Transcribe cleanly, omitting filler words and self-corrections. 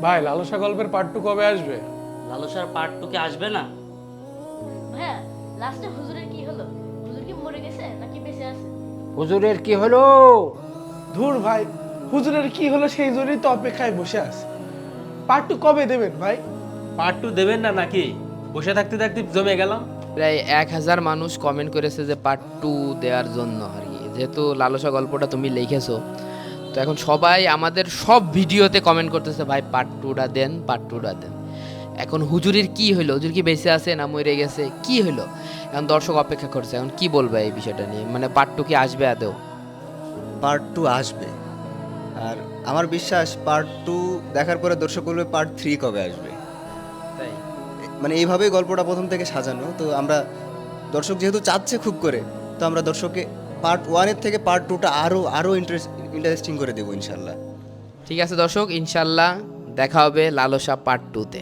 ভাই লালসা গল্পের পার্ট 2 কবে আসবে? লালসার পার্ট 2 কি আসবে না? ভাইয়া লাস্টে হুজুরের কি হলো? হুজুর কি মরে গেছে নাকি বেঁচে আছে? হুজুরের কি হলো? ধুর ভাই, হুজুরের কি হলো সেই জন্যই তো অপেক্ষায় বসে আছে। পার্ট 2 কবে দেবেন ভাই? পার্ট 2 দেবেন না নাকি? বসে থাকতে থাকতে জমে গেলাম। প্রায় 1000 মানুষ কমেন্ট করেছে যে পার্ট 2 দেওয়ার জন্য আর কি, যেহেতু লালসা গল্পটা তুমি লিখেছো, তো এখন সবাই আমাদের সব ভিডিওতে কমেন্ট করতেছে ভাই পার্ট 2টা দেন, পার্ট 2টা দেন। এখন হুজুরের কি হলো? হুজুর কি বেঁচে আছে না মরে গেছে, কি হলো? এখন দর্শক অপেক্ষা করছে, এখন কি বলবে এই বিষয়টা নিয়ে? মানে পার্ট 2 কি আসবে আদৌ? পার্ট 2 আসবে, আর আমার বিশ্বাস পার্ট 2 দেখার পরে দর্শক বলবে পার্ট 3 কবে আসবে। তাই মানে এইভাবেই গল্পটা প্রথম থেকে সাজানো, তো আমরা দর্শক যেহেতু চাচ্ছে খুব করে, তো আমরা দর্শককে পার্ট 1-এর থেকে পার্ট 2টা আরও ইন্টারেস্টিং করে দেবো ইনশাল্লাহ। ঠিক আছে দর্শক, ইনশাল্লাহ দেখা হবে লালসা পার্ট 2-তে।